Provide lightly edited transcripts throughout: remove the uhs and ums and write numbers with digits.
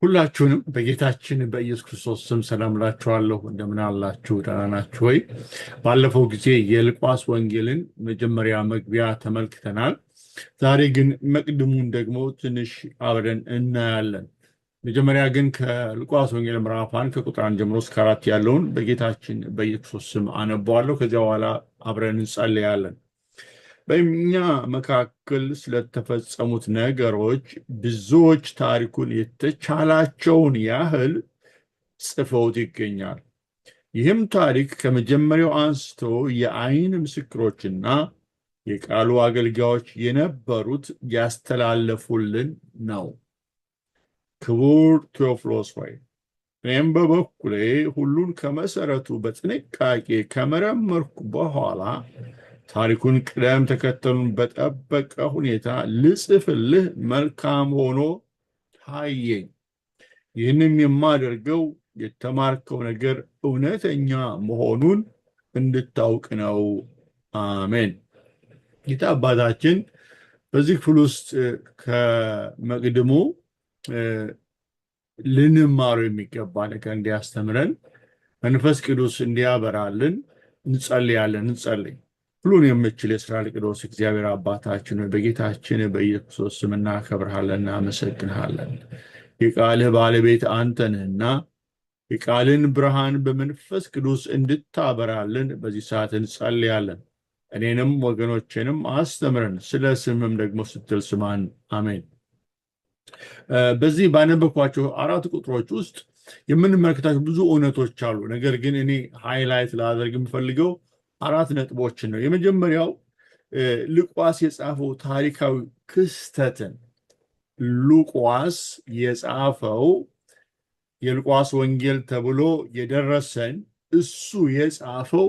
ሁላችሁንም በጌታችን በኢየሱስ ክርስቶስ ስም ሰላም እላችኋለሁ። እንደምን አላችሁ? ደህና ናችሁ ወይ? ባለፈው ጊዜ የሉቃስ ወንጌልን መጀመሪያ መግቢያ ተመልክተናል። ዛሬ ግን መቅድሙን ደግሞ ትንሽ አብረን እናያለን። መጀመሪያ ግን ከሉቃስ ወንጌል ምዕራፍ 1 ከቁጥር 1 ጀምሮ እስከ 4 ያለውን በጌታችን በኢየሱስ ስም አነባዋለሁ። ከዚያ በኋላ አብረን እንጸልያለን። በእኛ መካከል ስለተፈጸሙት ነገሮች ብዙዎች ታሪኩን የተቻላቸውን ያህል ጽፈውት ይገኛል። ይህም ታሪክ ከመጀመሪያው አንስቶ የዓይን ምስክሮችና የቃሉ አገልጋዮች የነበሩት ያስተላለፉልን ነው። ክቡር ቴዎፍሎስ ሆይ፣ እኔም በበኩሌ ሁሉን ከመሰረቱ በጥንቃቄ ከመረመርኩ በኋላ ታሪኩን ቅደም ተከተሉን በጠበቀ ሁኔታ ልጽፍልህ መልካም ሆኖ ታየኝ። ይህንም የማደርገው የተማርከው ነገር እውነተኛ መሆኑን እንድታውቅ ነው። አሜን። ጌታ አባታችን በዚህ ክፍል ውስጥ ከመቅድሙ ልንማሩ የሚገባ ነገር እንዲያስተምረን መንፈስ ቅዱስ እንዲያበራልን እንጸልያለን። እንጸልይ። ሁሉን የምችል የእስራኤል ቅዱስ እግዚአብሔር አባታችን በጌታችን በኢየሱስ ስም እናከብርሃለን፣ እናመሰግንሃለን። የቃልህ ባለቤት አንተ ነህና የቃልን ብርሃን በመንፈስ ቅዱስ እንድታበራልን በዚህ ሰዓት እንጸልያለን። እኔንም ወገኖቼንም አስተምረን፣ ስለ ስምም ደግሞ ስትል ስማን። አሜን። በዚህ ባነበብኳቸው 4 ቁጥሮች ውስጥ የምንመለከታቸው ብዙ እውነቶች አሉ። ነገር ግን እኔ ሃይላይት ላደርግ የምፈልገው 4 ነጥቦችን ነው። የመጀመሪያው ሉቃስ የጻፈው ታሪካዊ ክስተትን ሉቃስ የጻፈው የሉቃስ ወንጌል ተብሎ የደረሰን እሱ የጻፈው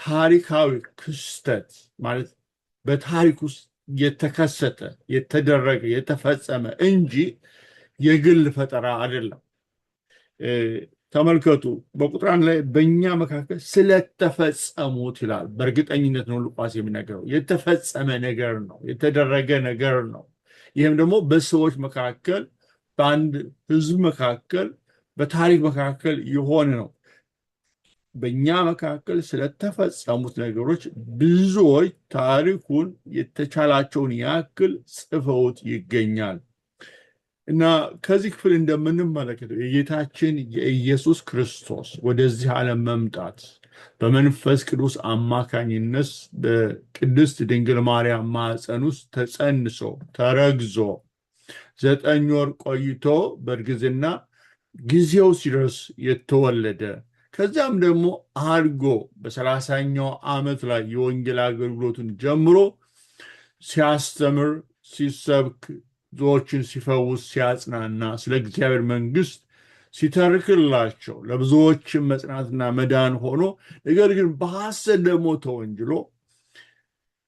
ታሪካዊ ክስተት ማለት በታሪክ ውስጥ የተከሰተ የተደረገ የተፈጸመ እንጂ የግል ፈጠራ አይደለም። ተመልከቱ፣ በቁጥር 1 ላይ በእኛ መካከል ስለተፈጸሙት ይላል። በእርግጠኝነት ነው ሉቃስ የሚናገረው። የተፈጸመ ነገር ነው፣ የተደረገ ነገር ነው። ይህም ደግሞ በሰዎች መካከል፣ በአንድ ሕዝብ መካከል፣ በታሪክ መካከል የሆነ ነው። በእኛ መካከል ስለተፈጸሙት ነገሮች ብዙዎች ታሪኩን የተቻላቸውን ያክል ጽፈውት ይገኛል። እና ከዚህ ክፍል እንደምንመለከተው የጌታችን የኢየሱስ ክርስቶስ ወደዚህ ዓለም መምጣት በመንፈስ ቅዱስ አማካኝነት በቅድስት ድንግል ማርያም ማኅፀን ውስጥ ተጸንሶ ተረግዞ 9 ወር ቆይቶ በእርግዝና ጊዜው ሲደርስ የተወለደ ከዚያም ደግሞ አድጎ በ30ኛው ዓመት ላይ የወንጌል አገልግሎቱን ጀምሮ ሲያስተምር፣ ሲሰብክ፣ ብዙዎችን ሲፈውስ፣ ሲያጽናና፣ ስለ እግዚአብሔር መንግሥት ሲተርክላቸው ለብዙዎችም መጽናትና መዳን ሆኖ ነገር ግን በሐሰት ደግሞ ተወንጅሎ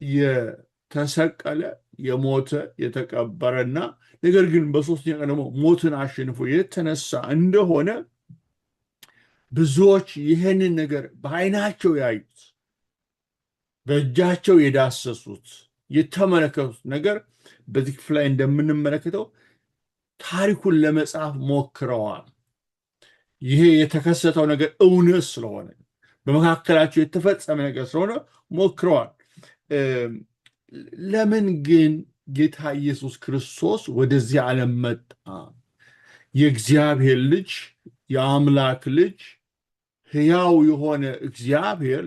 የተሰቀለ የሞተ የተቀበረና ነገር ግን በሦስተኛ ቀን ደግሞ ሞትን አሸንፎ የተነሳ እንደሆነ ብዙዎች ይህንን ነገር በዓይናቸው ያዩት በእጃቸው የዳሰሱት የተመለከቱት ነገር በዚህ ክፍል ላይ እንደምንመለከተው ታሪኩን ለመጻፍ ሞክረዋል። ይሄ የተከሰተው ነገር እውነት ስለሆነ በመካከላቸው የተፈጸመ ነገር ስለሆነ ሞክረዋል። ለምን ግን ጌታ ኢየሱስ ክርስቶስ ወደዚህ ዓለም መጣ? የእግዚአብሔር ልጅ የአምላክ ልጅ ሕያው የሆነ እግዚአብሔር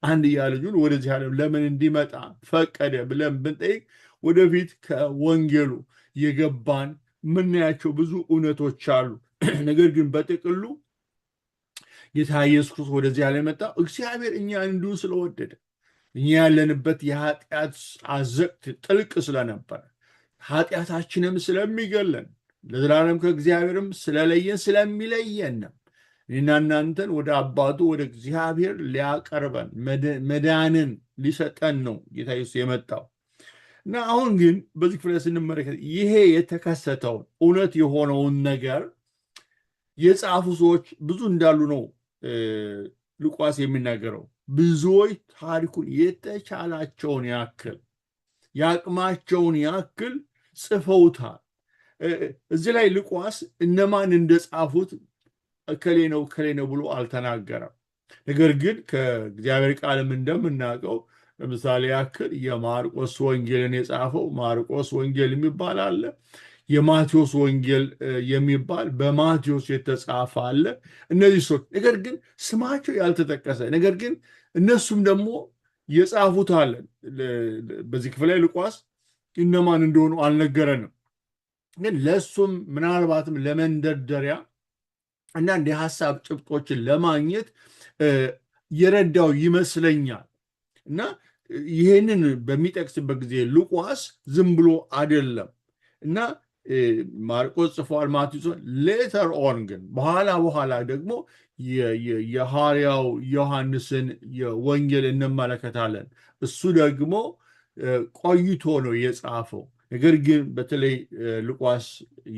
አንድያ ልጁን ወደዚህ ዓለም ለምን እንዲመጣ ፈቀደ ብለን ብንጠይቅ ወደፊት ከወንጌሉ የገባን የምናያቸው ብዙ እውነቶች አሉ። ነገር ግን በጥቅሉ ጌታ ኢየሱስ ክርስቶስ ወደዚህ ዓለም የመጣ እግዚአብሔር እኛን እንዲሁ ስለወደደ እኛ ያለንበት የኃጢአት አዘቅት ጥልቅ ስለነበረ ኃጢአታችንም ስለሚገለን ለዘላለም ከእግዚአብሔርም ስለለየን ስለሚለየንም እኔና እናንተን ወደ አባቱ ወደ እግዚአብሔር ሊያቀርበን መዳንን ሊሰጠን ነው ጌታ ኢየሱስ የመጣው። እና አሁን ግን በዚህ ክፍል ስንመለከት ይሄ የተከሰተውን እውነት የሆነውን ነገር የጻፉ ሰዎች ብዙ እንዳሉ ነው ሉቃስ የሚናገረው። ብዙዎች ታሪኩን የተቻላቸውን ያክል የአቅማቸውን ያክል ጽፈውታል። እዚህ ላይ ሉቃስ እነማን እንደጻፉት እከሌ ነው ብሎ አልተናገረም። ነገር ግን ከእግዚአብሔር ቃልም እንደምናውቀው ለምሳሌ ያክል የማርቆስ ወንጌልን የጻፈው ማርቆስ ወንጌል የሚባል አለ። የማቴዎስ ወንጌል የሚባል በማቴዎስ የተጻፈ አለ። እነዚህ ሰዎች ነገር ግን ስማቸው ያልተጠቀሰ ነገር ግን እነሱም ደግሞ የጻፉት አለ። በዚህ ክፍል ላይ ሉቃስ እነማን እንደሆኑ አልነገረንም። ግን ለሱም ምናልባትም ለመንደርደሪያ አንዳንድ የሐሳብ ጭብጦችን ለማግኘት የረዳው ይመስለኛል። እና ይህንን በሚጠቅስበት ጊዜ ሉቃስ ዝም ብሎ አይደለም እና ማርቆስ ጽፏል፣ ማቴዎስ ሌተር ኦን ግን በኋላ ደግሞ የሐዋርያው ዮሐንስን የወንጌል እንመለከታለን። እሱ ደግሞ ቆይቶ ነው የጻፈው። ነገር ግን በተለይ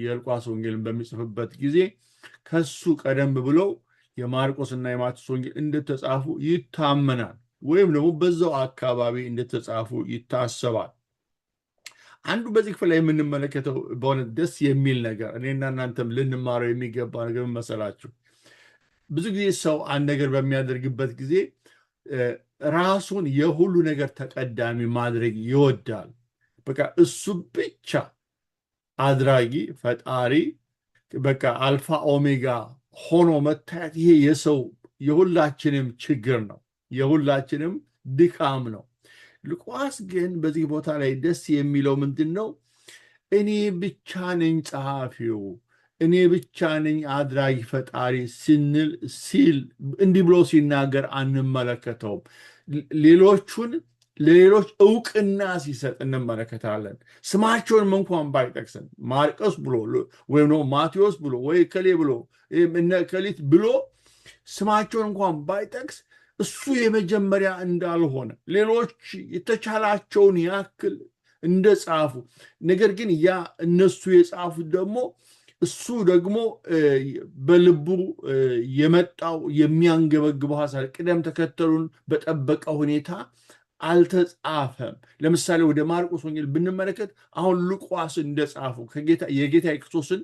የሉቃስ ወንጌልን በሚጽፍበት ጊዜ ከሱ ቀደም ብለው የማርቆስና የማቴዎስ ወንጌል እንደተጻፉ ይታመናል፣ ወይም ደግሞ በዛው አካባቢ እንደተጻፉ ይታሰባል። አንዱ በዚህ ክፍል ላይ የምንመለከተው በእውነት ደስ የሚል ነገር እኔና እናንተም ልንማረው የሚገባ ነገር መሰላችሁ። ብዙ ጊዜ ሰው አንድ ነገር በሚያደርግበት ጊዜ ራሱን የሁሉ ነገር ተቀዳሚ ማድረግ ይወዳል። በቃ እሱ ብቻ አድራጊ ፈጣሪ፣ በቃ አልፋ ኦሜጋ ሆኖ መታየት ይሄ የሰው የሁላችንም ችግር ነው፣ የሁላችንም ድካም ነው። ሉቃስ ግን በዚህ ቦታ ላይ ደስ የሚለው ምንድን ነው? እኔ ብቻ ነኝ ጸሐፊው፣ እኔ ብቻ ነኝ አድራጊ ፈጣሪ ሲል እንዲህ ብሎ ሲናገር አንመለከተውም። ለሌሎች እውቅና ሲሰጥ እንመለከታለን። ስማቸውንም እንኳን ባይጠቅስን ማርቆስ ብሎ ወይም ደግሞ ማቴዎስ ብሎ ወይ ከሌ ብሎ ከሊት ብሎ ስማቸውን እንኳን ባይጠቅስ እሱ የመጀመሪያ እንዳልሆነ ሌሎች የተቻላቸውን ያክል እንደጻፉ፣ ነገር ግን ያ እነሱ የጻፉት ደግሞ እሱ ደግሞ በልቡ የመጣው የሚያንገበግበው ሐሳብ ቅደም ተከተሉን በጠበቀ ሁኔታ አልተጻፈም። ለምሳሌ ወደ ማርቆስ ወንጌል ብንመለከት አሁን ሉቃስ እንደጻፉ የጌታ ክርስቶስን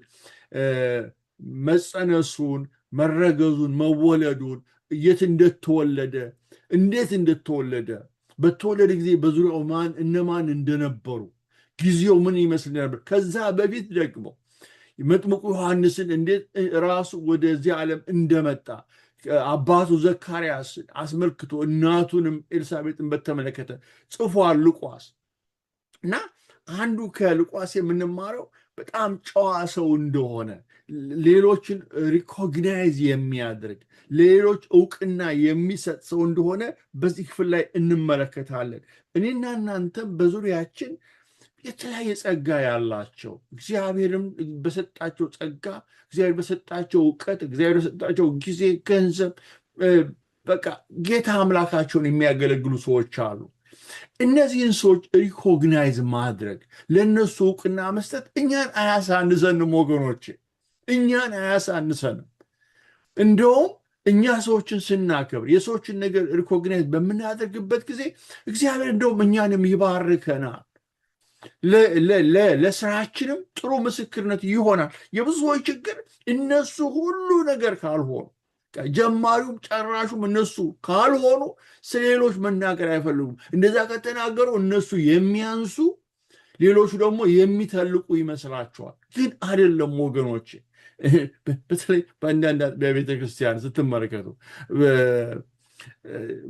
መጸነሱን፣ መረገዙን፣ መወለዱን፣ የት እንደተወለደ፣ እንዴት እንደተወለደ፣ በተወለደ ጊዜ በዙሪያው እነማን እንደነበሩ፣ ጊዜው ምን ይመስል ነበር፣ ከዛ በፊት ደግሞ መጥምቁ ዮሐንስን እንዴት ራሱ ወደዚህ ዓለም እንደመጣ አባቱ ዘካርያስን አስመልክቶ እናቱንም ኤልሳቤጥን በተመለከተ ጽፏል ሉቃስ። እና አንዱ ከሉቃስ የምንማረው በጣም ጨዋ ሰው እንደሆነ፣ ሌሎችን ሪኮግናይዝ የሚያደርግ ሌሎች እውቅና የሚሰጥ ሰው እንደሆነ በዚህ ክፍል ላይ እንመለከታለን። እኔና እናንተም በዙሪያችን የተለያየ ጸጋ ያላቸው እግዚአብሔርም በሰጣቸው ጸጋ፣ እግዚአብሔር በሰጣቸው እውቀት፣ እግዚአብሔር በሰጣቸው ጊዜ፣ ገንዘብ፣ በቃ ጌታ አምላካቸውን የሚያገለግሉ ሰዎች አሉ። እነዚህን ሰዎች ሪኮግናይዝ ማድረግ፣ ለእነሱ እውቅና መስጠት እኛን አያሳንሰንም ወገኖቼ፣ እኛን አያሳንሰንም። እንደውም እኛ ሰዎችን ስናከብር፣ የሰዎችን ነገር ሪኮግናይዝ በምናደርግበት ጊዜ እግዚአብሔር እንደውም እኛንም ይባርከናል። ለስራችንም ጥሩ ምስክርነት ይሆናል። የብዙዎች ችግር እነሱ ሁሉ ነገር ካልሆኑ፣ ጀማሪውም ጨራሹም እነሱ ካልሆኑ ስለሌሎች መናገር አይፈልጉም። እንደዛ ከተናገሩ እነሱ የሚያንሱ፣ ሌሎቹ ደግሞ የሚተልቁ ይመስላቸዋል። ግን አይደለም ወገኖች። በተለይ በአንዳንድ አጥቢያ ቤተክርስቲያን ስትመለከቱ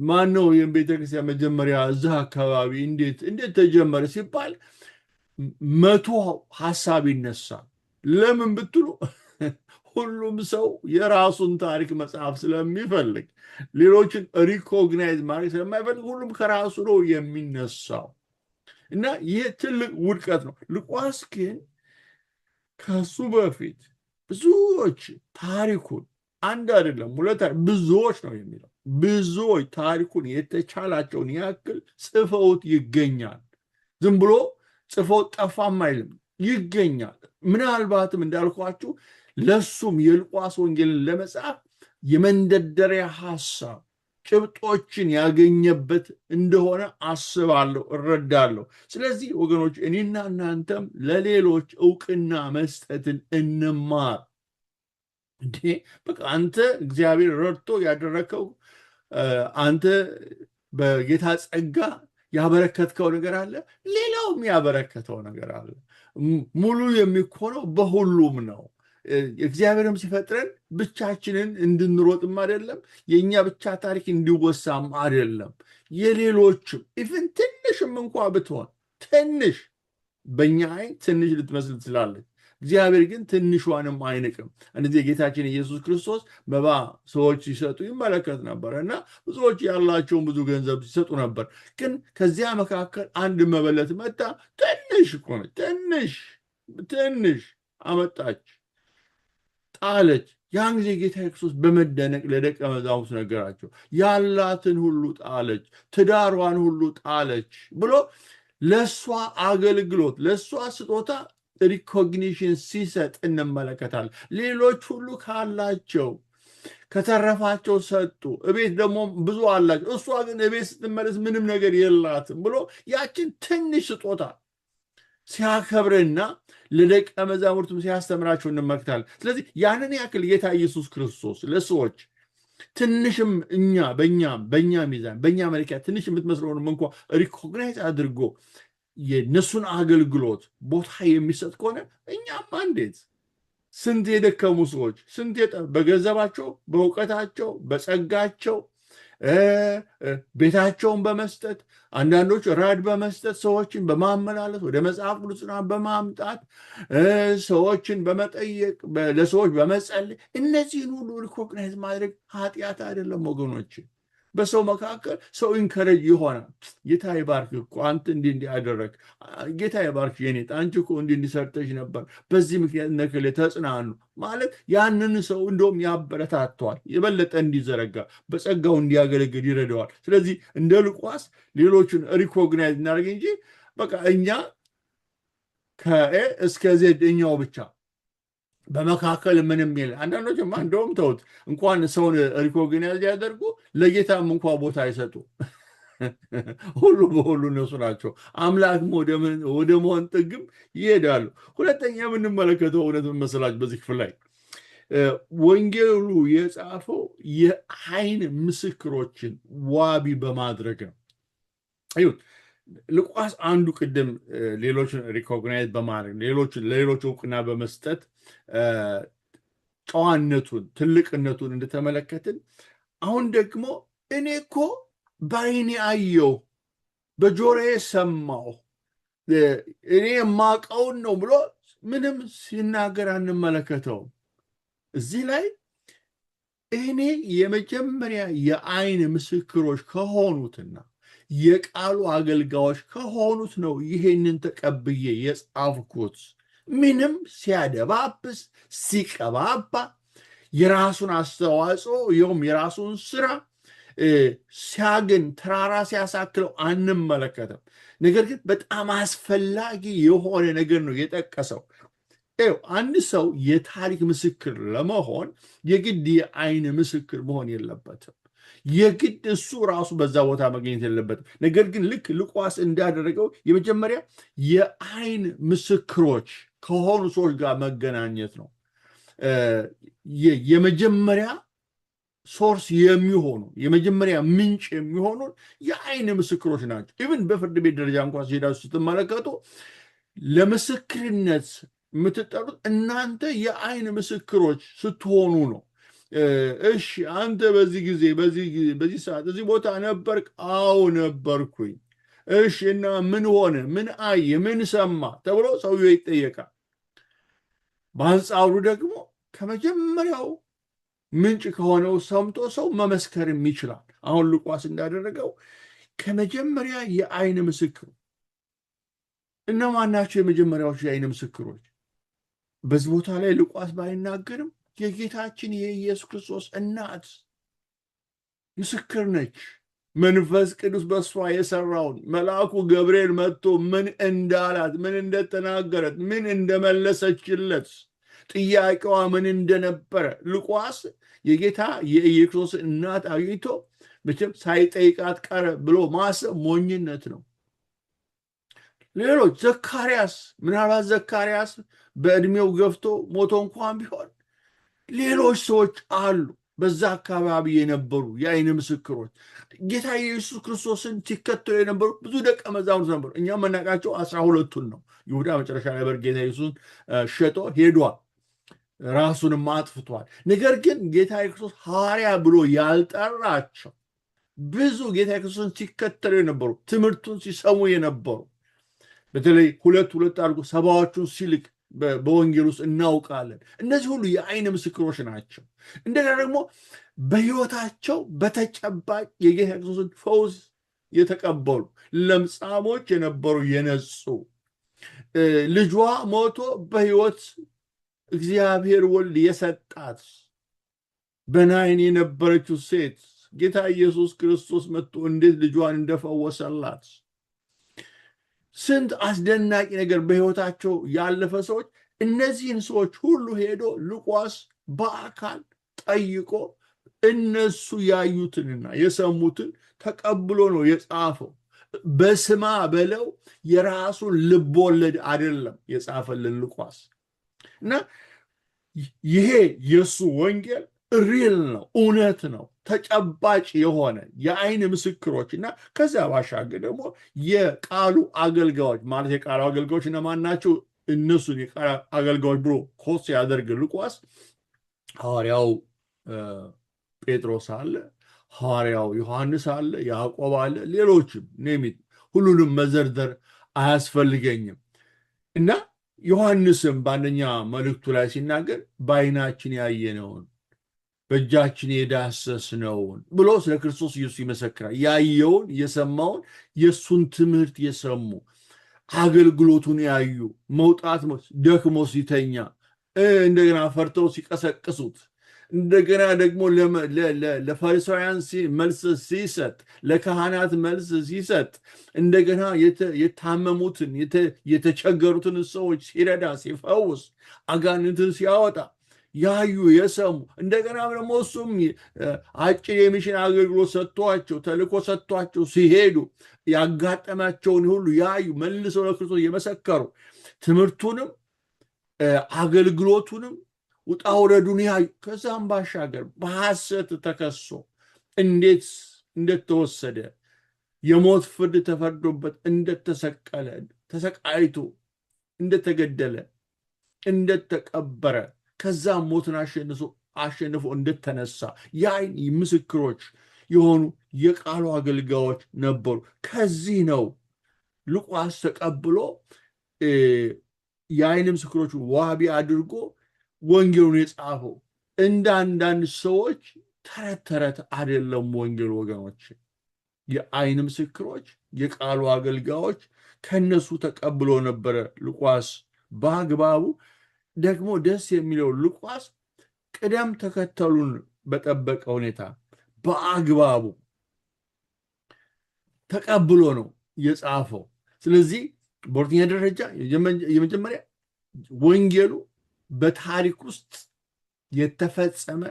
ማነው ይህም ቤተክርስቲያን መጀመሪያ እዛ አካባቢ እንዴት ተጀመረ ሲባል 100 ሐሳብ ይነሳል። ለምን ብትሉ ሁሉም ሰው የራሱን ታሪክ መጽሐፍ ስለሚፈልግ፣ ሌሎችን ሪኮግናይዝ ማድረግ ስለማይፈልግ ሁሉም ከራሱ ነው የሚነሳው እና ይህ ትልቅ ውድቀት ነው። ሉቃስ ግን ከሱ በፊት ብዙዎች ታሪኩን አንድ አይደለም ሁለት ብዙዎች ነው የሚለው፣ ብዙዎች ታሪኩን የተቻላቸውን ያክል ጽፈውት ይገኛል። ዝም ብሎ ጽፈው ጠፋም አይልም፣ ይገኛል። ምናልባትም እንዳልኳችሁ ለሱም የሉቃስ ወንጌልን ለመጻፍ የመንደርደሪያ ሐሳብ ጭብጦችን ያገኘበት እንደሆነ አስባለሁ፣ እረዳለሁ። ስለዚህ ወገኖች እኔና እናንተም ለሌሎች እውቅና መስጠትን እንማር። እንዴ በቃ አንተ እግዚአብሔር ረድቶ ያደረከው አንተ በጌታ ጸጋ ያበረከትከው ነገር አለ፣ ሌላውም ያበረከተው ነገር አለ። ሙሉ የሚኮነው በሁሉም ነው። እግዚአብሔርም ሲፈጥረን ብቻችንን እንድንሮጥም አይደለም፣ የእኛ ብቻ ታሪክ እንዲወሳም አይደለም። የሌሎችም ኢቭን ትንሽም እንኳ ብትሆን ትንሽ በእኛ አይን ትንሽ ልትመስል ትችላለች። እግዚአብሔር ግን ትንሿንም አይንቅም። እነዚህ ጌታችን ኢየሱስ ክርስቶስ መባ ሰዎች ሲሰጡ ይመለከት ነበር እና ብዙዎች ያላቸውን ብዙ ገንዘብ ሲሰጡ ነበር። ግን ከዚያ መካከል አንድ መበለት መጣ፣ ትንሽ እኮ ነች፣ ትንሽ አመጣች፣ ጣለች። ያን ጊዜ ጌታ ክርስቶስ በመደነቅ ለደቀ መዛሙርቱ ነገራቸው። ያላትን ሁሉ ጣለች፣ ትዳሯን ሁሉ ጣለች ብሎ ለእሷ አገልግሎት ለእሷ ስጦታ ሪኮግኒሽን ሲሰጥ እንመለከታለን። ሌሎች ሁሉ ካላቸው ከተረፋቸው ሰጡ፣ እቤት ደግሞ ብዙ አላቸው፣ እሷ ግን እቤት ስትመለስ ምንም ነገር የላትም ብሎ ያችን ትንሽ ስጦታ ሲያከብርና ለደቀ መዛሙርቱም ሲያስተምራቸው እንመለከታለን። ስለዚህ ያንን ያክል ጌታ ኢየሱስ ክርስቶስ ለሰዎች ትንሽም በእኛ ሚዛን በእኛ መለኪያ ትንሽ የምትመስለውንም እንኳ ሪኮግናይዝ አድርጎ የነሱን አገልግሎት ቦታ የሚሰጥ ከሆነ እኛማ እንዴት ስንት የደከሙ ሰዎች ስንት በገንዘባቸው፣ በእውቀታቸው፣ በጸጋቸው ቤታቸውን በመስጠት አንዳንዶች ራድ በመስጠት ሰዎችን በማመላለስ ወደ መጽሐፍ ቅዱስ በማምጣት ሰዎችን በመጠየቅ ለሰዎች በመጸለይ እነዚህን ሁሉ ሪኮግናይዝ ማድረግ ኃጢአት አይደለም ወገኖች። በሰው መካከል ሰው ኢንከረጅ ይሆናል። ጌታ ይባርክ እኮ አንተ እንዲህ አደረግ፣ ጌታ ይባርክ የኔ አንቺ እኮ እንዲህ ሰርተሽ ነበር፣ በዚህ ምክንያት ነክሌ ተጽናኑ ማለት ያንን ሰው እንደውም ያበረታተዋል፣ የበለጠ እንዲዘረጋ በጸጋው እንዲያገለግል ይረዳዋል። ስለዚህ እንደ ሉቃስ ሌሎችን ሪኮግናይዝ እናደርግ እንጂ በቃ እኛ ከኤ እስከ ዜድ እኛው ብቻ በመካከል ምንም የለ። አንዳንዶችማ እንደውም ተውት እንኳን ሰውን ሪኮግናይዝ ያደርጉ ለጌታም እንኳ ቦታ አይሰጡ። ሁሉ በሁሉ እነሱ ናቸው። አምላክም ወደ መሆን ጥግም ይሄዳሉ። ሁለተኛ የምንመለከተው እውነት መሰላችሁ በዚህ ክፍል ላይ ወንጌሉ የጻፈው የዓይን ምስክሮችን ዋቢ በማድረግ ነው። ሉቃስ አንዱ ቅድም ሌሎችን ሪኮግናይዝ በማድረግ ለሌሎች እውቅና በመስጠት ጨዋነቱን ትልቅነቱን እንደተመለከትን፣ አሁን ደግሞ እኔ እኮ በዓይኔ አየሁ፣ በጆሮዬ ሰማሁ፣ እኔ የማውቀውን ነው ብሎ ምንም ሲናገር አንመለከተውም። እዚህ ላይ እኔ የመጀመሪያ የዓይን ምስክሮች ከሆኑትና የቃሉ አገልጋዮች ከሆኑት ነው ይሄንን ተቀብዬ የጻፍኩት። ምንም ሲያደባብስ ሲቀባባ የራሱን አስተዋጽኦ ይኸውም የራሱን ስራ ሲያገን ተራራ ሲያሳክለው አንመለከትም። ነገር ግን በጣም አስፈላጊ የሆነ ነገር ነው የጠቀሰው። አንድ ሰው የታሪክ ምስክር ለመሆን የግድ የዓይን ምስክር መሆን የለበትም። የግድ እሱ ራሱ በዛ ቦታ መገኘት የለበትም። ነገር ግን ልክ ሉቃስ እንዳደረገው የመጀመሪያ የዓይን ምስክሮች ከሆኑ ሰዎች ጋር መገናኘት ነው። የመጀመሪያ ሶርስ የሚሆኑ የመጀመሪያ ምንጭ የሚሆኑ የዓይን ምስክሮች ናቸው። ኢቭን በፍርድ ቤት ደረጃ እንኳን ሲሄዳችሁ ስትመለከቱ ለምስክርነት የምትጠሩት እናንተ የዓይን ምስክሮች ስትሆኑ ነው። እሺ አንተ በዚህ ጊዜ በዚህ ሰዓት እዚህ ቦታ ነበርክ? አዎ ነበርኩኝ። እሺ እና ምን ሆነ? ምን አየ? ምን ሰማ? ተብሎ ሰውየው ይጠየቃል። በአንጻሩ ደግሞ ከመጀመሪያው ምንጭ ከሆነው ሰምቶ ሰው መመስከርም ይችላል። አሁን ሉቃስ እንዳደረገው ከመጀመሪያ የዓይን ምስክር እነማን ናቸው? የመጀመሪያዎቹ የዓይን ምስክሮች በዚህ ቦታ ላይ ሉቃስ ባይናገርም የጌታችን የኢየሱስ ክርስቶስ እናት ምስክር ነች። መንፈስ ቅዱስ በእሷ የሰራውን መልአኩ ገብርኤል መጥቶ ምን እንዳላት፣ ምን እንደተናገረት፣ ምን እንደመለሰችለት ጥያቄዋ ምን እንደነበረ ሉቃስ የጌታ የኢየሱስ እናት አግኝቶ መቼም ሳይጠይቃት ቀረ ብሎ ማሰብ ሞኝነት ነው። ሌሎች ዘካርያስ፣ ምናልባት ዘካርያስ በእድሜው ገፍቶ ሞቶ እንኳን ቢሆን ሌሎች ሰዎች አሉ በዛ አካባቢ የነበሩ የአይን ምስክሮች ጌታ ኢየሱስ ክርስቶስን ሲከተሉ የነበሩ ብዙ ደቀ መዛሙርት ነበሩ። እኛ መናቃቸው 12ቱን ነው። ይሁዳ መጨረሻ ነበር ጌታ ኢየሱስን ሸጦ ሄዷል፣ ራሱንም አጥፍቷል። ነገር ግን ጌታ ኢየሱስ ሐዋርያ ብሎ ያልጠራቸው ብዙ ጌታ ኢየሱስን ሲከተሉ የነበሩ ትምህርቱን ሲሰሙ የነበሩ በተለይ ሁለት አድርጎ ሰባዎቹን ሲልክ በወንጌል ውስጥ እናውቃለን። እነዚህ ሁሉ የአይን ምስክሮች ናቸው። እንደገና ደግሞ በሕይወታቸው በተጨባጭ የጌታ ኢየሱስን ፈውስ የተቀበሉ ለምጻሞች የነበሩ የነጹ፣ ልጇ ሞቶ በሕይወት እግዚአብሔር ወልድ የሰጣት በናይን የነበረችው ሴት ጌታ ኢየሱስ ክርስቶስ መጥቶ እንዴት ልጇን እንደፈወሰላት ስንት አስደናቂ ነገር በሕይወታቸው ያለፈ ሰዎች፣ እነዚህን ሰዎች ሁሉ ሄዶ ሉቃስ በአካል ጠይቆ እነሱ ያዩትንና የሰሙትን ተቀብሎ ነው የጻፈው። በስማ በለው የራሱን ልብ ወለድ አይደለም የጻፈልን ሉቃስ። እና ይሄ የእሱ ወንጌል ሪል ነው፣ እውነት ነው፣ ተጨባጭ የሆነ የአይን ምስክሮች እና ከዚያ ባሻገር ደግሞ የቃሉ አገልጋዮች ማለት የቃሉ አገልጋዮች እነማን ናቸው? እነሱን የቃሉ አገልጋዮች ብሎ ኮስ ያደርግ ሉቃስ ሐዋርያው ጴጥሮስ አለ፣ ሐዋርያው ዮሐንስ አለ፣ ያዕቆብ አለ፣ ሌሎችም ኔሚት ሁሉንም መዘርዘር አያስፈልገኝም። እና ዮሐንስም በአንደኛ መልእክቱ ላይ ሲናገር በዓይናችን ያየነውን በእጃችን የዳሰስነውን ብሎ ስለ ክርስቶስ ኢየሱስ ይመሰክራል። ያየውን የሰማውን የእሱን ትምህርት የሰሙ አገልግሎቱን ያዩ መውጣት ደክሞ ሲተኛ እንደገና ፈርተው ሲቀሰቅሱት እንደገና ደግሞ ለፈሪሳውያን መልስ ሲሰጥ ለካህናት መልስ ሲሰጥ እንደገና የታመሙትን የተቸገሩትን ሰዎች ሲረዳ ሲፈውስ አጋንንትን ሲያወጣ ያዩ የሰሙ እንደገና ደግሞ እሱም አጭር የሚሽን አገልግሎት ሰጥቷቸው ተልኮ ሰጥቷቸው ሲሄዱ ያጋጠማቸውን ሁሉ ያዩ መልሰው ለክርስቶስ የመሰከሩ ትምህርቱንም አገልግሎቱንም ውጣ ውረዱን ያዩ ከዛም ባሻገር በሐሰት ተከሶ እንዴት እንደተወሰደ የሞት ፍርድ ተፈርዶበት እንደተሰቀለ ተሰቃይቶ እንደተገደለ እንደተቀበረ ከዛም ሞትን አሸንፎ እንደተነሳ የአይን ምስክሮች የሆኑ የቃሉ አገልጋዮች ነበሩ። ከዚህ ነው ሉቃስ ተቀብሎ የአይን ምስክሮች ዋቢ አድርጎ ወንጌሉን የጻፈው። እንደ አንዳንድ ሰዎች ተረት አይደለም ወንጌል ወገኖች። የአይን ምስክሮች የቃሉ አገልጋዮች ከነሱ ተቀብሎ ነበረ ሉቃስ በአግባቡ። ደግሞ ደስ የሚለው ሉቃስ ቅደም ተከተሉን በጠበቀ ሁኔታ በአግባቡ ተቀብሎ ነው የጻፈው። ስለዚህ በሁለተኛ ደረጃ የመጀመሪያ ወንጌሉ በታሪክ ውስጥ የተፈጸመ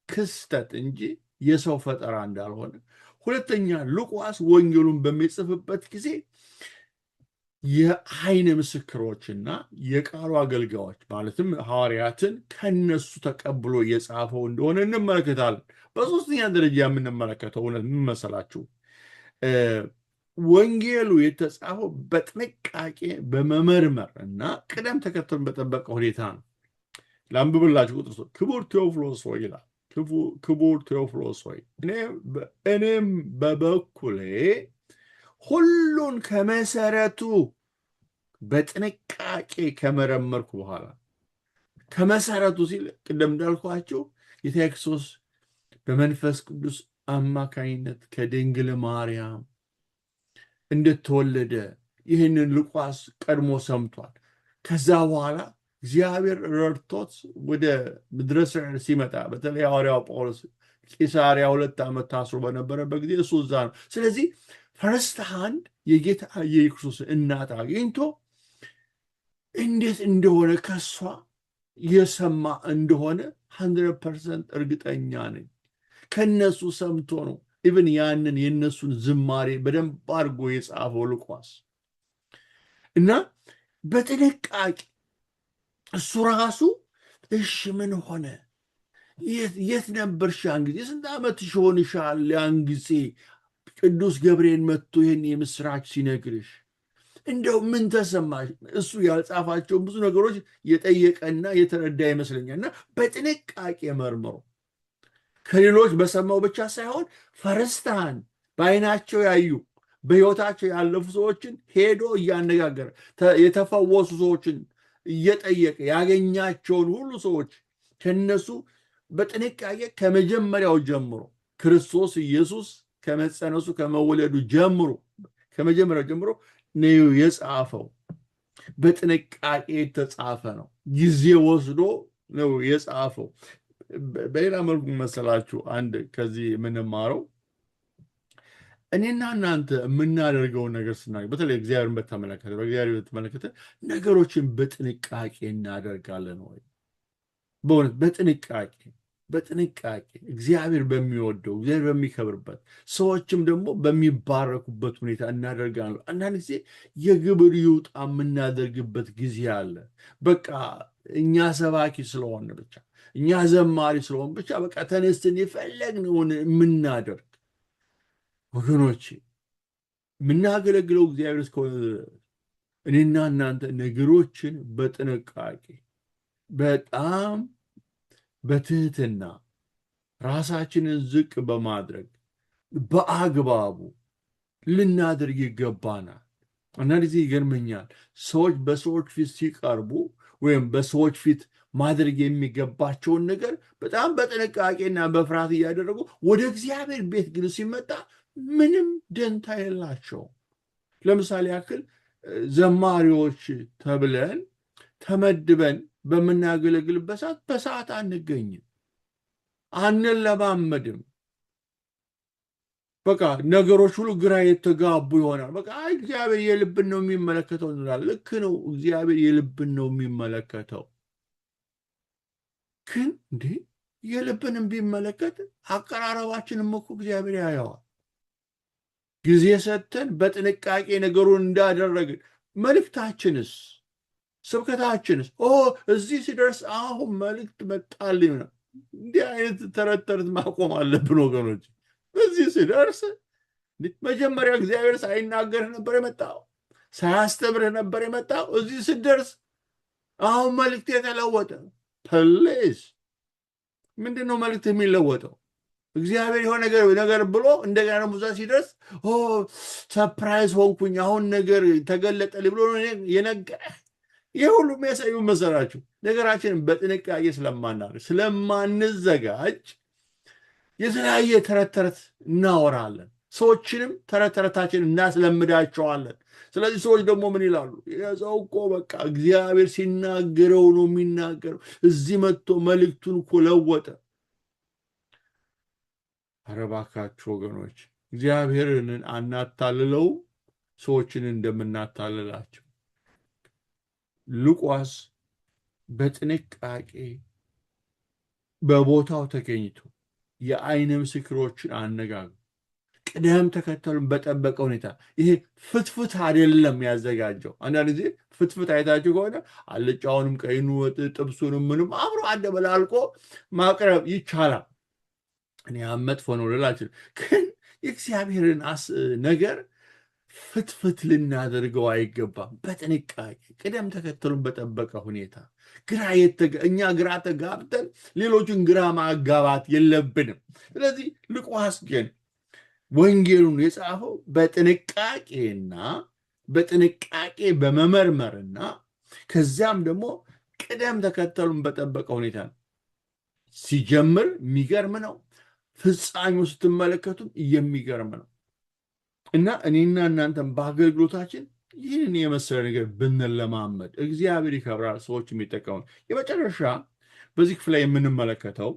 ክስተት እንጂ የሰው ፈጠራ እንዳልሆነ፣ ሁለተኛ ሉቃስ ወንጌሉን በሚጽፍበት ጊዜ የአይን ምስክሮችና የቃሉ አገልጋዮች ማለትም ሐዋርያትን ከነሱ ተቀብሎ የጻፈው እንደሆነ እንመለከታለን። በሶስተኛ ደረጃ የምንመለከተው እውነት ምን መሰላችሁ? ወንጌሉ የተጻፈው በጥንቃቄ በመመርመር እና ቅደም ተከተሉን በጠበቀ ሁኔታ ነው። ላንብብላችሁ። ቁጥር ክቡር ቴዎፍሎስ ሆይ ይላል። ክቡር ቴዎፍሎስ ሆይ እኔም በበኩሌ ሁሉን ከመሰረቱ በጥንቃቄ ከመረመርኩ በኋላ ከመሰረቱ ሲል ቅድም እንዳልኳቸው ጌታ ክርስቶስ በመንፈስ ቅዱስ አማካኝነት ከድንግል ማርያም እንደተወለደ ይህንን ሉቃስ ቀድሞ ሰምቷል። ከዛ በኋላ እግዚአብሔር ረድቶት ወደ ምድረ እስራኤል ሲመጣ በተለይ ሐዋርያው ጳውሎስ ቂሳርያ 2 ዓመት ታስሮ በነበረበት ጊዜ እሱ እዛ ነው። ስለዚህ ፈርስት ሃንድ የጌታ የኢየሱስ እናት አግኝቶ እንዴት እንደሆነ ከሷ የሰማ እንደሆነ 100% እርግጠኛ ነኝ። ከነሱ ሰምቶ ነው ኢቭን ያንን የነሱን ዝማሬ በደንብ አድርጎ የጻፈው ሉቃስ። እና በጥንቃቄ እሱ ራሱ እሺ ምን ሆነ? የት ነበርሽ ያን ጊዜ? ስንት ዓመትሽ ሆንሻል ያን ጊዜ ቅዱስ ገብርኤል መጥቶ ይህን የምስራች ሲነግርሽ? እንደው ምን ተሰማሽ? እሱ ያልጻፋቸውን ብዙ ነገሮች የጠየቀና የተረዳ ይመስለኛል። እና በጥንቃቄ መርምሮ ከሌሎች በሰማው ብቻ ሳይሆን ፈረስታን በዓይናቸው ያዩ በሕይወታቸው ያለፉ ሰዎችን ሄዶ እያነጋገረ የተፈወሱ ሰዎችን እየጠየቀ ያገኛቸውን ሁሉ ሰዎች ከነሱ በጥንቃቄ ከመጀመሪያው ጀምሮ ክርስቶስ ኢየሱስ ከመጸነሱ ከመወለዱ ጀምሮ ከመጀመሪያው ጀምሮ ነው የጻፈው። በጥንቃቄ የተጻፈ ነው። ጊዜ ወስዶ ነው የጻፈው። በሌላ መልኩ መሰላችሁ አንድ ከዚህ የምንማረው እኔና እናንተ የምናደርገውን ነገር ስናገር በተለይ እግዚአብሔርን በተመለከተ በእግዚአብሔር በተመለከተ ነገሮችን በጥንቃቄ እናደርጋለን ወይ? በእውነት በጥንቃቄ እግዚአብሔር በሚወደው እግዚአብሔር በሚከብርበት ሰዎችም ደግሞ በሚባረኩበት ሁኔታ እናደርጋለን። አንዳንድ ጊዜ የግብር ይውጣ የምናደርግበት ጊዜ አለ። በቃ እኛ ሰባኪ ስለሆን ብቻ እኛ ዘማሪ ስለሆን ብቻ በቃ ተነስተን የፈለግነውን የምናደርግ ወገኖቼ፣ የምናገለግለው እግዚአብሔር እስከሆነ እኔና እናንተ ነገሮችን በጥንቃቄ በጣም በትህትና ራሳችንን ዝቅ በማድረግ በአግባቡ ልናደርግ ይገባናል። አንዳንድ ጊዜ ይገርመኛል፣ ሰዎች በሰዎች ፊት ሲቀርቡ ወይም በሰዎች ፊት ማድረግ የሚገባቸውን ነገር በጣም በጥንቃቄና በፍርሃት እያደረጉ ወደ እግዚአብሔር ቤት ግን ሲመጣ ምንም ደንታ የላቸውም። ለምሳሌ ያክል ዘማሪዎች ተብለን ተመድበን በምናገለግልበት ሰዓት በሰዓት አንገኝም፣ አንለማመድም። በቃ ነገሮች ሁሉ ግራ የተጋቡ ይሆናል። በቃ እግዚአብሔር የልብን ነው የሚመለከተው እንላለን። ልክ ነው፣ እግዚአብሔር የልብን ነው የሚመለከተው። ግን እንዴ የልብንም ቢመለከት አቀራረባችንም እኮ እግዚአብሔር ያየዋል። ጊዜ ሰጥተን በጥንቃቄ ነገሩን እንዳደረግን መልእክታችንስ ስብከታችንስ እዚህ ሲደርስ አሁን መልእክት መጣልኝ ነው። እንዲህ አይነት ተረት ተረት ማቆም አለብን ወገኖች። እዚህ ሲደርስ መጀመሪያ እግዚአብሔር ሳይናገርህ ነበር የመጣው፣ ሳያስተምርህ ነበር የመጣው። እዚህ ሲደርስ አሁን መልእክት የተለወጠ ፕሌስ ምንድን ነው መልእክት የሚለወጠው? እግዚአብሔር የሆነ ነገር ብሎ እንደገና ደግሞ እዛ ሲደርስ ሰርፕራይዝ ሆንኩኝ አሁን ነገር ተገለጠልኝ ብሎ የነገረህ። ይህ ሁሉ የሚያሳዩ መሰራችሁ ነገራችንን በጥንቃቄ ስለማንዘጋጅ የተለያየ ተረት ተረት እናወራለን። ሰዎችንም ተረት ተረታችንን እናስለምዳቸዋለን። ስለዚህ ሰዎች ደግሞ ምን ይላሉ? የሰው እኮ በቃ እግዚአብሔር ሲናገረው ነው የሚናገረው፣ እዚህ መጥቶ መልእክቱን እኮ ለወጠ። ኧረ እባካችሁ ወገኖች እግዚአብሔርን አናታልለው ሰዎችን እንደምናታልላቸው። ሉቃስ በጥንቃቄ በቦታው ተገኝቶ የዓይን ምስክሮችን አነጋግሮ ቅደም ተከተሉን በጠበቀ ሁኔታ፣ ይሄ ፍትፍት አይደለም ያዘጋጀው። አንዳንድ ጊዜ ፍትፍት አይታችሁ ከሆነ አልጫውንም፣ ቀይኑ ወጥ፣ ጥብሱንም ምንም አብሮ አደበላልቆ ማቅረብ ይቻላል። እኔ መጥፎ ነው ልላችን፣ ግን የእግዚአብሔርን ነገር ፍትፍት ልናደርገው አይገባም። በጥንቃቄ ቅደም ተከተሉን በጠበቀ ሁኔታ እኛ ግራ ተጋብተን ሌሎችን ግራ ማጋባት የለብንም። ስለዚህ ሉቃስ ግን ወንጌሉን የጻፈው በጥንቃቄ በመመርመርና ከዚያም ደግሞ ቅደም ተከተሉን በጠበቀ ሁኔታ ነው። ሲጀምር የሚገርም ነው፣ ፍጻሜው ስትመለከቱም የሚገርም ነው። እና እኔና እናንተም በአገልግሎታችን ይህንን የመሰለ ነገር ብንለማመድ እግዚአብሔር ይከብራል፣ ሰዎች የሚጠቀሙ። የመጨረሻ በዚህ ክፍል ላይ የምንመለከተው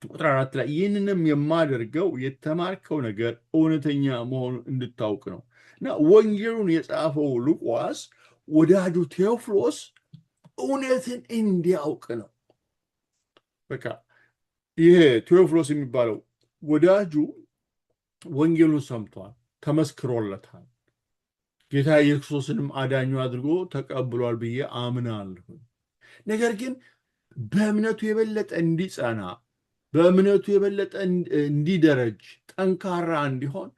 ቁጥር 4 ላይ ይህንንም የማደርገው የተማርከው ነገር እውነተኛ መሆኑን እንድታውቅ ነው። እና ወንጌሉን የጻፈው ሉቃስ ወዳጁ ቴዎፍሎስ እውነትን እንዲያውቅ ነው። በቃ ይሄ ቴዎፍሎስ የሚባለው ወዳጁ ወንጌሉን ሰምቷል፣ ተመስክሮለታል፣ ጌታ ኢየሱስንም አዳኙ አድርጎ ተቀብሏል ብዬ አምናለሁ። ነገር ግን በእምነቱ የበለጠ እንዲጸና፣ በእምነቱ የበለጠ እንዲደረጅ፣ ጠንካራ እንዲሆን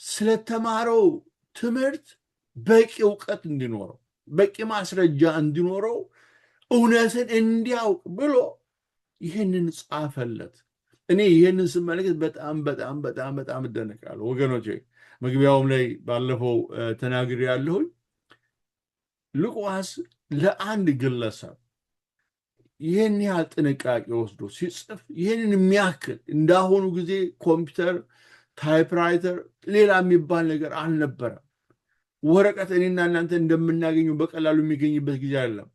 ስለተማረው ትምህርት በቂ እውቀት እንዲኖረው፣ በቂ ማስረጃ እንዲኖረው፣ እውነትን እንዲያውቅ ብሎ ይህንን ጻፈለት። እኔ ይህንን ስመለከት በጣም በጣም በጣም በጣም እደነቃለሁ ወገኖቼ። መግቢያውም ላይ ባለፈው ተናግሬ ያለሁኝ ሉቃስ ለአንድ ግለሰብ ይህን ያህል ጥንቃቄ ወስዶ ሲጽፍ ይህንን የሚያክል እንዳሁኑ ጊዜ ኮምፒውተር፣ ታይፕራይተር፣ ሌላ የሚባል ነገር አልነበረም። ወረቀት እኔና እናንተ እንደምናገኘው በቀላሉ የሚገኝበት ጊዜ አይደለም።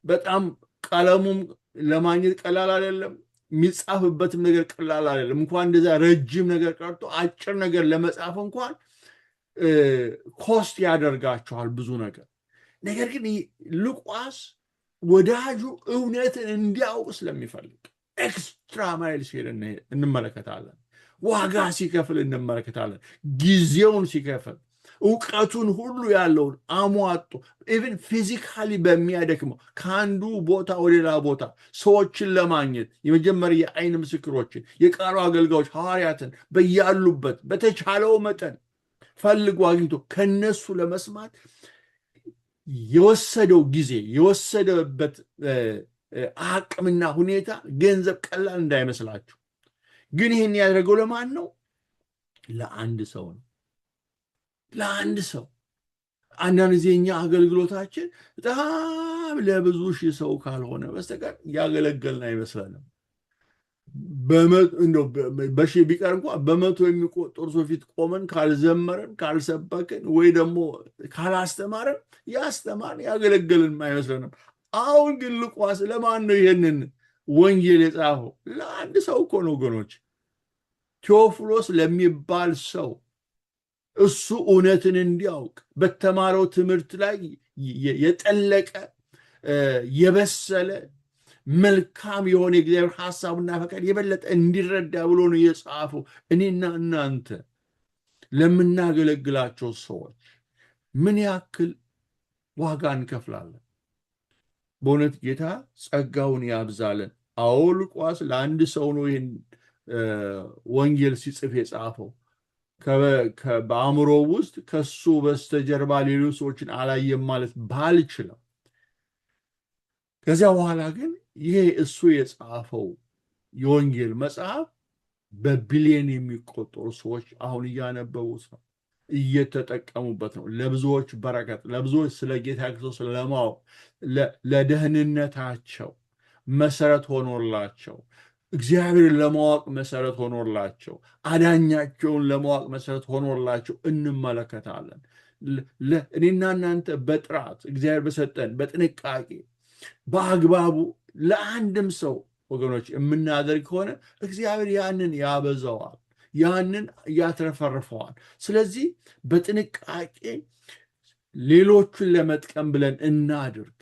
በጣም ቀለሙም ለማግኘት ቀላል አይደለም። የሚጻፍበትም ነገር ቀላል አይደለም። እንኳን እንደዛ ረጅም ነገር ቀርቶ አጭር ነገር ለመጻፍ እንኳን ኮስት ያደርጋቸዋል ብዙ ነገር። ነገር ግን ሉቃስ ወዳጁ እውነትን እንዲያውቅ ስለሚፈልግ ኤክስትራ ማይል ሲሄድ እንመለከታለን። ዋጋ ሲከፍል እንመለከታለን። ጊዜውን ሲከፍል እውቀቱን ሁሉ ያለውን አሟጦ ኢቭን ፊዚካሊ በሚያደክመው ከአንዱ ቦታ ወደ ሌላ ቦታ ሰዎችን ለማግኘት የመጀመሪያ የአይን ምስክሮችን፣ የቃሉ አገልጋዮች ሐዋርያትን በያሉበት በተቻለው መጠን ፈልጎ አግኝቶ ከነሱ ለመስማት የወሰደው ጊዜ የወሰደበት አቅምና ሁኔታ ገንዘብ ቀላል እንዳይመስላችሁ። ግን ይህን ያደረገው ለማን ነው? ለአንድ ሰው ነው። ለአንድ ሰው። አንዳንድ ጊዜ እኛ አገልግሎታችን በጣም ለብዙ ሺህ ሰው ካልሆነ በስተቀር ያገለገልን አይመስለንም። በሺህ ቢቀር እንኳ በመቶ የሚቆጠሩ ሰው ፊት ቆመን ካልዘመረን፣ ካልሰበክን ወይ ደግሞ ካላስተማረን ያስተማርን ያገለገልን አይመስለንም። አሁን ግን ሉቃስ ለማን ነው ይሄንን ወንጌል የጻፈው? ለአንድ ሰው እኮ ነው ወገኖች። ቴዎፍሎስ ለሚባል ሰው እሱ እውነትን እንዲያውቅ በተማረው ትምህርት ላይ የጠለቀ የበሰለ መልካም የሆነ የእግዚአብሔር ሐሳብና ፈቃድ የበለጠ እንዲረዳ ብሎ ነው የጻፈው። እኔና እናንተ ለምናገለግላቸው ሰዎች ምን ያክል ዋጋ እንከፍላለን? በእውነት ጌታ ጸጋውን ያብዛለን። አዎ ሉቃስ ለአንድ ሰው ነው ይህን ወንጌል ሲጽፍ የጻፈው። በአእምሮ ውስጥ ከሱ በስተጀርባ ሌሎች ሰዎችን አላየም ማለት ባልችልም፣ ከዚያ በኋላ ግን ይሄ እሱ የጻፈው የወንጌል መጽሐፍ በቢሊየን የሚቆጠሩ ሰዎች አሁን እያነበቡት ነው፣ እየተጠቀሙበት ነው። ለብዙዎች በረከት፣ ለብዙዎች ስለ ጌታ ክርስቶስ ለማወቅ ለደህንነታቸው መሰረት ሆኖላቸው፣ እግዚአብሔርን ለማወቅ መሰረት ሆኖላቸው፣ አዳኛቸውን ለማወቅ መሰረት ሆኖላቸው እንመለከታለን። እኔና እናንተ በጥራት እግዚአብሔር በሰጠን በጥንቃቄ በአግባቡ ለአንድም ሰው ወገኖች የምናደርግ ከሆነ እግዚአብሔር ያንን ያበዛዋል፣ ያንን ያትረፈርፈዋል። ስለዚህ በጥንቃቄ ሌሎቹን ለመጥቀም ብለን እናድርግ።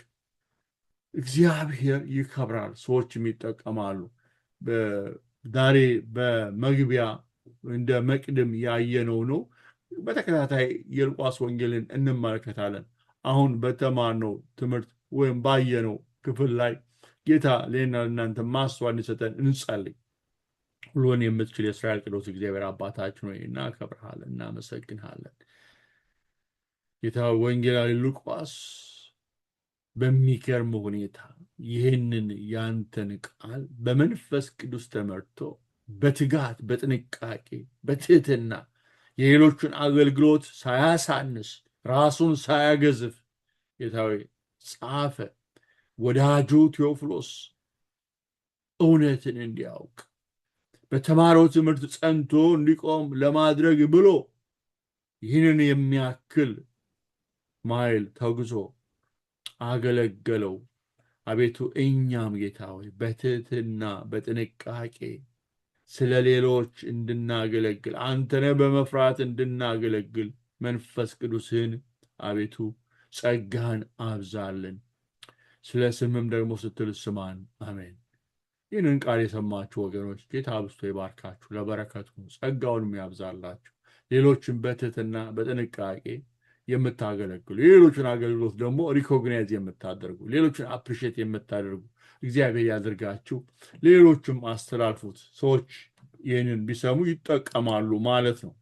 እግዚአብሔር ይከብራል፣ ሰዎችም ይጠቀማሉ። ዛሬ በመግቢያ እንደ መቅድም ያየነው ነው። በተከታታይ የሉቃስ ወንጌልን እንመለከታለን። አሁን በተማርነው ትምህርት ወይም ባየነው ክፍል ላይ ጌታ ለእኔና ለእናንተ ማስተዋል እንዲሰጠን እንጸልይ። ሁሉን የምትችል የእስራኤል ቅዱስ እግዚአብሔር አባታችን ሆይ እናከብርሃለን፣ እናመሰግንሃለን። ጌታ ወንጌላዊ ሉቃስ በሚገርም ሁኔታ ይህንን ያንተን ቃል በመንፈስ ቅዱስ ተመርቶ በትጋት በጥንቃቄ በትህትና የሌሎቹን አገልግሎት ሳያሳንስ ራሱን ሳያገዝፍ ጌታዊ ጻፈ። ወዳጁ ቴዎፍሎስ እውነትን እንዲያውቅ በተማረው ትምህርት ጸንቶ እንዲቆም ለማድረግ ብሎ ይህንን የሚያክል ማይል ተጉዞ አገለገለው። አቤቱ እኛም ጌታ ሆይ በትህትና በጥንቃቄ ስለ ሌሎች እንድናገለግል አንተነ በመፍራት እንድናገለግል መንፈስ ቅዱስን አቤቱ ጸጋን አብዛልን። ስለ ስምም ደግሞ ስትል ስማን። አሜን። ይህንን ቃል የሰማችሁ ወገኖች ጌታ አብዝቶ ይባርካችሁ፣ ለበረከቱ ጸጋውንም ያብዛላችሁ። ሌሎችን በትህትና በጥንቃቄ የምታገለግሉ፣ የሌሎችን አገልግሎት ደግሞ ሪኮግናይዝ የምታደርጉ፣ ሌሎችን አፕሪሼት የምታደርጉ እግዚአብሔር ያድርጋችሁ። ሌሎችም አስተላልፉት። ሰዎች ይህንን ቢሰሙ ይጠቀማሉ ማለት ነው።